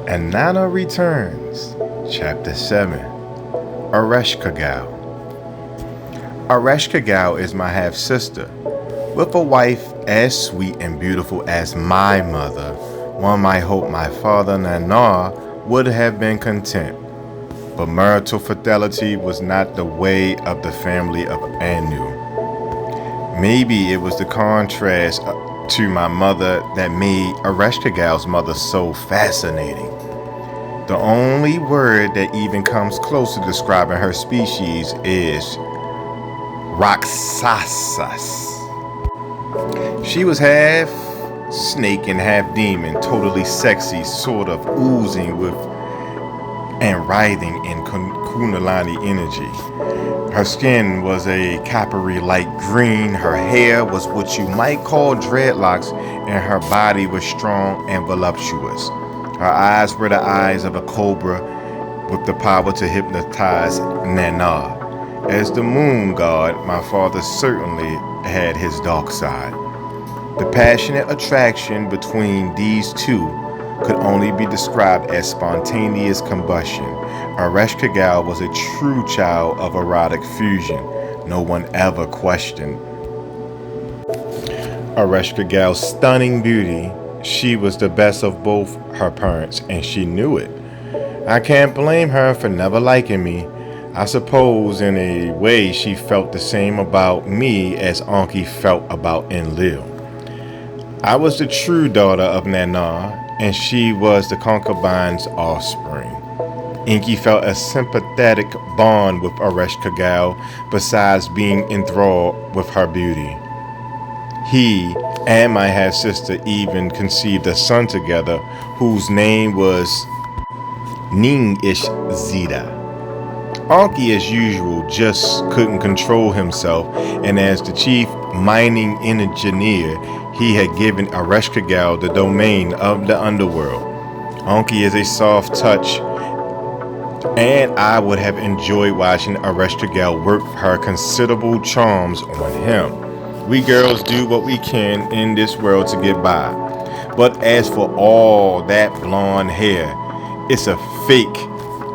Inanna returns. Chapter 7. Erishkagal. Erishkagal is my half-sister. With a wife as sweet and beautiful as my mother, one might hope my father Inanna would have been content. But marital fidelity was not the way of the family of Anu. Maybe it was the contrast to my mother that made Erishkagal's mother so fascinating. The only word that even comes close to describing her species is Raksasas. She was half snake and half demon, totally sexy, sort of oozing with and writhing in Kundalini energy. Her skin was a coppery light green, her hair was what you might call dreadlocks, and her body was strong and voluptuous. Her eyes were the eyes of a cobra with the power to hypnotize Inanna. As the moon god, my father certainly had his dark side. The passionate attraction between these two could only be described as spontaneous combustion. Erishkagal was a true child of erotic fusion. No one ever questioned Erishkagal's stunning beauty. She was the best of both her parents, and she knew it. I can't blame her for never liking me. I suppose in a way she felt the same about me as Anki felt about Enlil. I was the true daughter of Inanna, and she was the concubine's offspring. Inky felt a sympathetic bond with Erishkagal besides being enthralled with her beauty. He and my half-sister even conceived a son together whose name was Ning-ish-Zida. Anki, as usual, just couldn't control himself, and as the chief mining engineer, he had given Erishkagal the domain of the underworld. Anki is a soft touch, and I would have enjoyed watching Erishkagal work her considerable charms on him. We girls do what we can in this world to get by. But as for all that blonde hair, it's a fake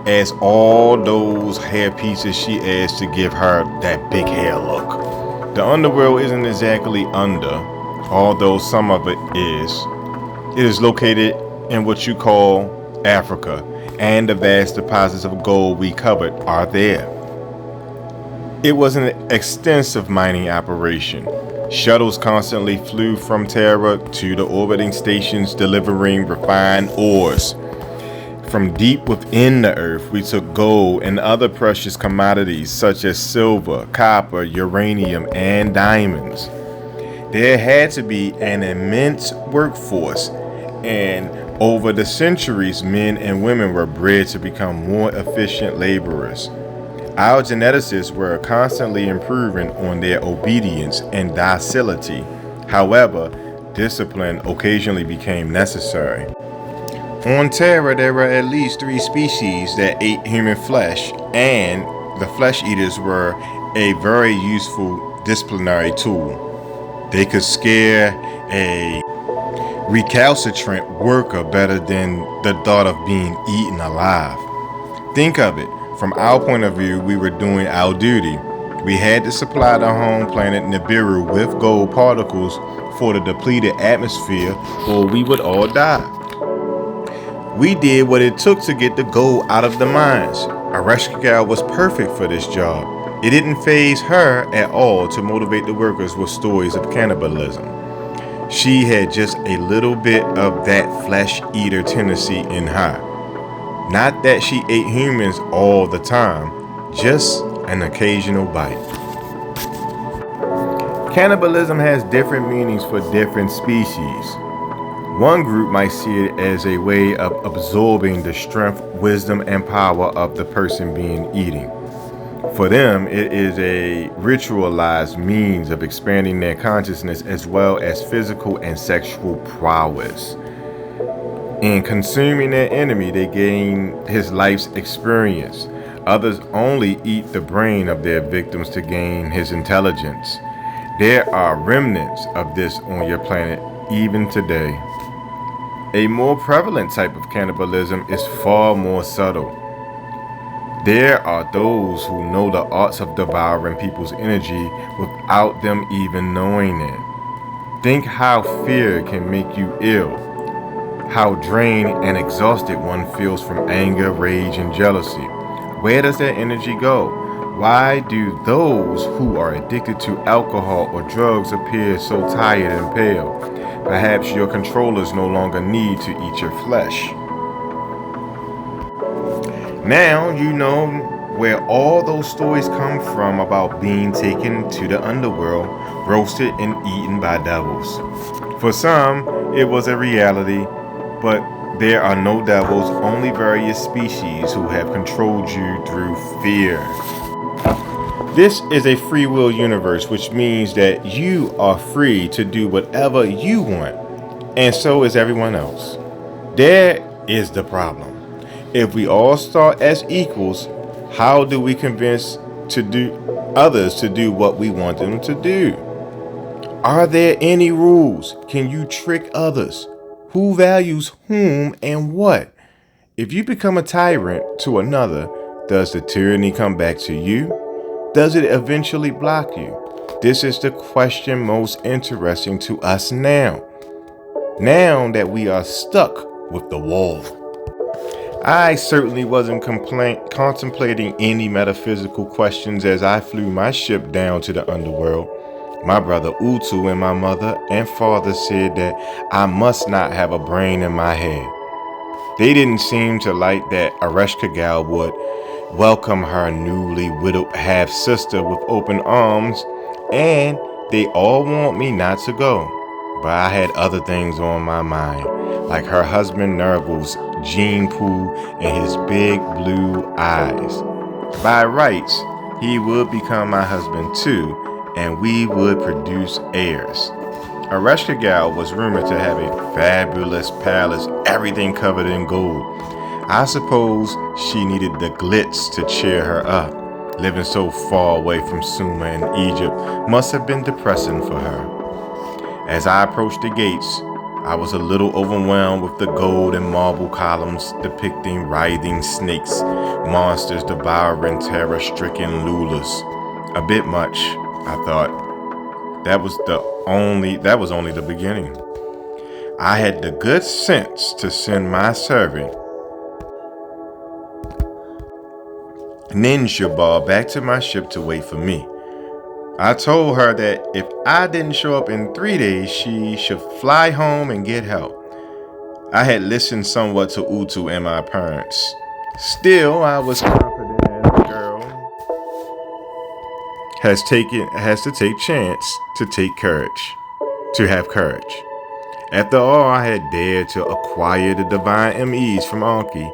as all those hair pieces she adds to give her that big hair look. The underworld isn't exactly under, although some of it is. It is located in what you call Africa, and the vast deposits of gold we covered are there. It was an extensive mining operation. Shuttles constantly flew from Terra to the orbiting stations delivering refined ores. From deep within the earth, we took gold and other precious commodities such as silver, copper, uranium, and diamonds. There had to be an immense workforce, and over the centuries, men and women were bred to become more efficient laborers. Our geneticists were constantly improving on their obedience and docility. However, discipline occasionally became necessary. On Terra, there were at least 3 species that ate human flesh, and the flesh eaters were a very useful disciplinary tool. They could scare a recalcitrant worker better than the thought of being eaten alive. Think of it. From our point of view, we were doing our duty. We had to supply the home planet Nibiru with gold particles for the depleted atmosphere, or we would all die. We did what it took to get the gold out of the mines. Erishkagal was perfect for this job. It didn't faze her at all to motivate the workers with stories of cannibalism. She had just a little bit of that flesh eater tendency in her. Not that she ate humans all the time, just an occasional bite. Cannibalism has different meanings for different species. One group might see it as a way of absorbing the strength, wisdom, and power of the person being eating. For them, it is a ritualized means of expanding their consciousness as well as physical and sexual prowess. In consuming their enemy, they gain his life's experience. Others only eat the brain of their victims to gain his intelligence. There are remnants of this on your planet even today. A more prevalent type of cannibalism is far more subtle. There are those who know the arts of devouring people's energy without them even knowing it. Think how fear can make you ill, how drained and exhausted one feels from anger, rage, and jealousy. Where does that energy go? Why do those who are addicted to alcohol or drugs appear so tired and pale? Perhaps your controllers no longer need to eat your flesh. Now you know where all those stories come from about being taken to the underworld, roasted and eaten by devils. For some, it was a reality, but there are no devils, only various species who have controlled you through fear. This is a free will universe, which means that you are free to do whatever you want, and so is everyone else. There is the problem. If we all start as equals, how do we convince others to do what we want them to do? Are there any rules? Can you trick others? Who values whom and what? If you become a tyrant to another, does the tyranny come back to you? Does it eventually block you? This is the question most interesting to us now. Now that we are stuck with the wall. I certainly wasn't contemplating any metaphysical questions as I flew my ship down to the underworld. My brother Utu and my mother and father said that I must not have a brain in my head. They didn't seem to like that Erishkagal would welcome her newly widowed half-sister with open arms, and they all want me not to go. But I had other things on my mind, like her husband Nurgle's gene pool and his big blue eyes. By rights, he would become my husband too, and we would produce heirs. Erishkagal was rumored to have a fabulous palace, everything covered in gold. I suppose she needed the glitz to cheer her up. Living so far away from Sumer and Egypt must have been depressing for her. As I approached the gates, I was a little overwhelmed with the gold and marble columns depicting writhing snakes, monsters devouring terror-stricken lulas. A bit much, I thought. That was only the beginning. I had the good sense to send my servant, Ninjabal, back to my ship to wait for me. I told her that if I didn't show up in 3 days, she should fly home and get help. I had listened somewhat to Utu and my parents. Still, I was confident as a girl has to take chance to have courage. After all, I had dared to acquire the divine MEs from Anki.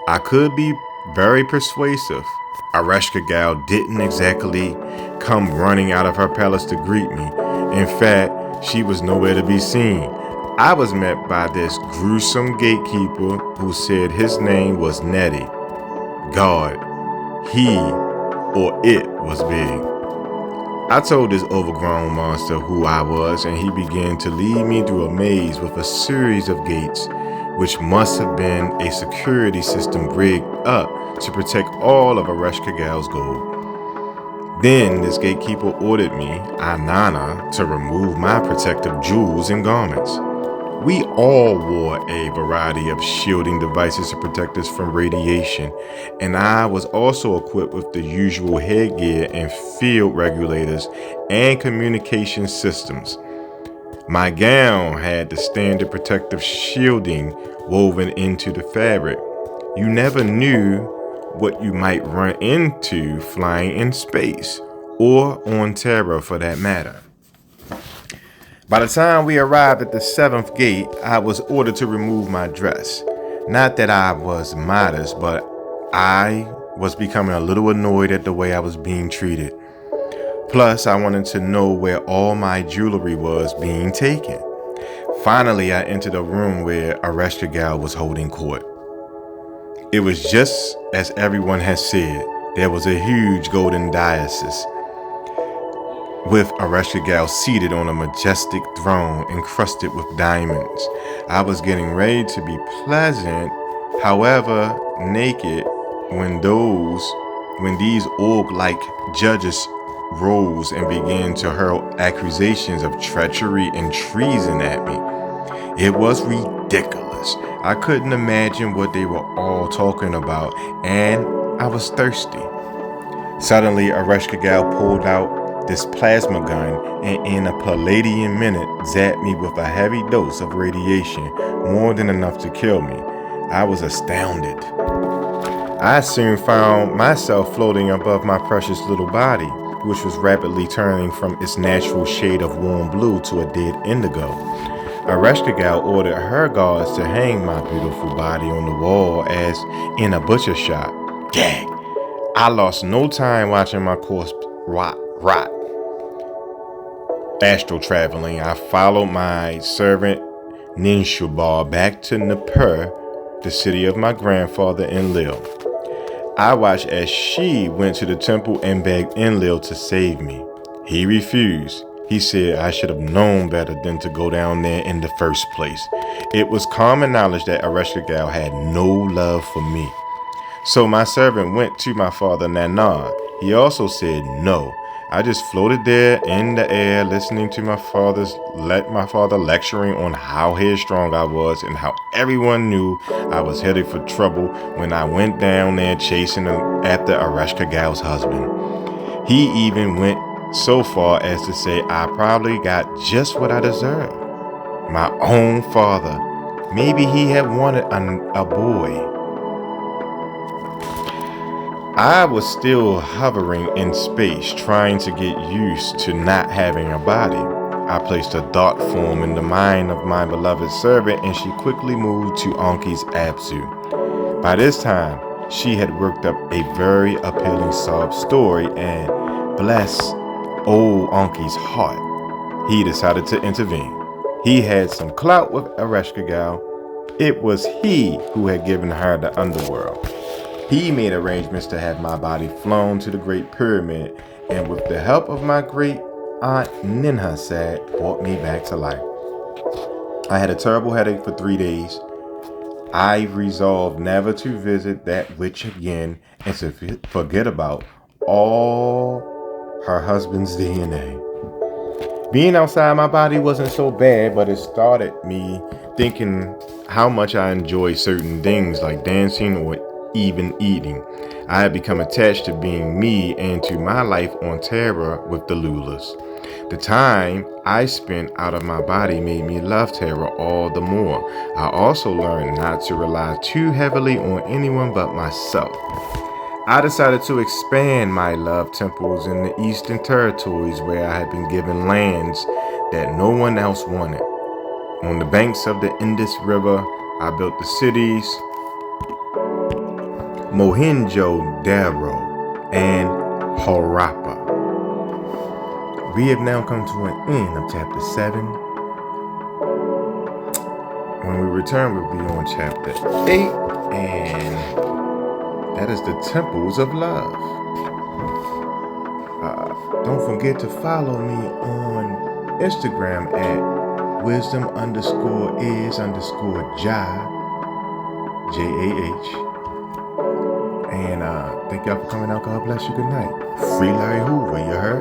I could be very persuasive. Erishkagal didn't exactly come running out of her palace to greet me. In fact, she was nowhere to be seen. I was met by this gruesome gatekeeper who said his name was Nettie. God, he or it was big. I told this overgrown monster who I was, and he began to lead me through a maze with a series of gates, which must have been a security system rigged up to protect all of Erishkagal's gold. Then this gatekeeper ordered me, Inanna, to remove my protective jewels and garments. We all wore a variety of shielding devices to protect us from radiation, and I was also equipped with the usual headgear and field regulators and communication systems. My gown had the standard protective shielding woven into the fabric. You never knew what you might run into flying in space, or on Terra for that matter. By the time we arrived at the 7th gate, I was ordered to remove my dress. Not that I was modest, but I was becoming a little annoyed at the way I was being treated. Plus, I wanted to know where all my jewelry was being taken. Finally, I entered a room where Erishkagal was holding court. It was just as everyone had said. There was a huge golden dais. with Erishkagal seated on a majestic throne encrusted with diamonds. I was getting ready to be pleasant, however, naked, when these orc-like judges rose and began to hurl accusations of treachery and treason at me. It was ridiculous. I couldn't imagine what they were all talking about, and I was thirsty. Suddenly, Erishkagal pulled out this plasma gun and in a Palladian minute zapped me with a heavy dose of radiation, more than enough to kill me. I was astounded. I soon found myself floating above my precious little body, which was rapidly turning from its natural shade of warm blue to a dead indigo. Erishkagal ordered her guards to hang my beautiful body on the wall as in a butcher shop. Gag! I lost no time watching my corpse rot. Astral traveling, I followed my servant Ninshubal back to Nippur, the city of my grandfather Enlil. I watched as she went to the temple and begged Enlil to save me. He refused. He said I should have known better than to go down there in the first place. It was common knowledge that Erishkagal had no love for me. So my servant went to my father Inanna. He also said no. I just floated there in the air, listening to my father lecturing on how headstrong I was and how everyone knew I was headed for trouble when I went down there chasing after Erishkagal's husband. He even went so far as to say I probably got just what I deserved. My own father. Maybe he had wanted a boy. I was still hovering in space, trying to get used to not having a body. I placed a thought form in the mind of my beloved servant, and she quickly moved to Anki's Abzu. By this time, she had worked up a very appealing sob story, and bless old Anki's heart, he decided to intervene. He had some clout with Erishkagal. It was he who had given her the underworld. He made arrangements to have my body flown to the Great Pyramid, and with the help of my great aunt Ninha brought me back to life. I had a terrible headache for 3 days. I resolved never to visit that witch again and to forget about all her husband's DNA. Being outside my body wasn't so bad, but it started me thinking how much I enjoy certain things like dancing or even eating. I had become attached to being me and to my life on Terra with the Lulas. The time I spent out of my body made me love Terra all the more. I also learned not to rely too heavily on anyone but myself. I decided to expand my love temples in the Eastern Territories where I had been given lands that no one else wanted. On the banks of the Indus River, I built the cities Mohenjo-Daro and Harappa. We have now come to an end of chapter 7. When we return, we'll be on chapter 8, and that is the Temples of Love. Don't forget to follow me on Instagram at wisdom_is_jah, Jah. And thank y'all for coming out. God bless you. Good night. Free Larry Hoover, you heard?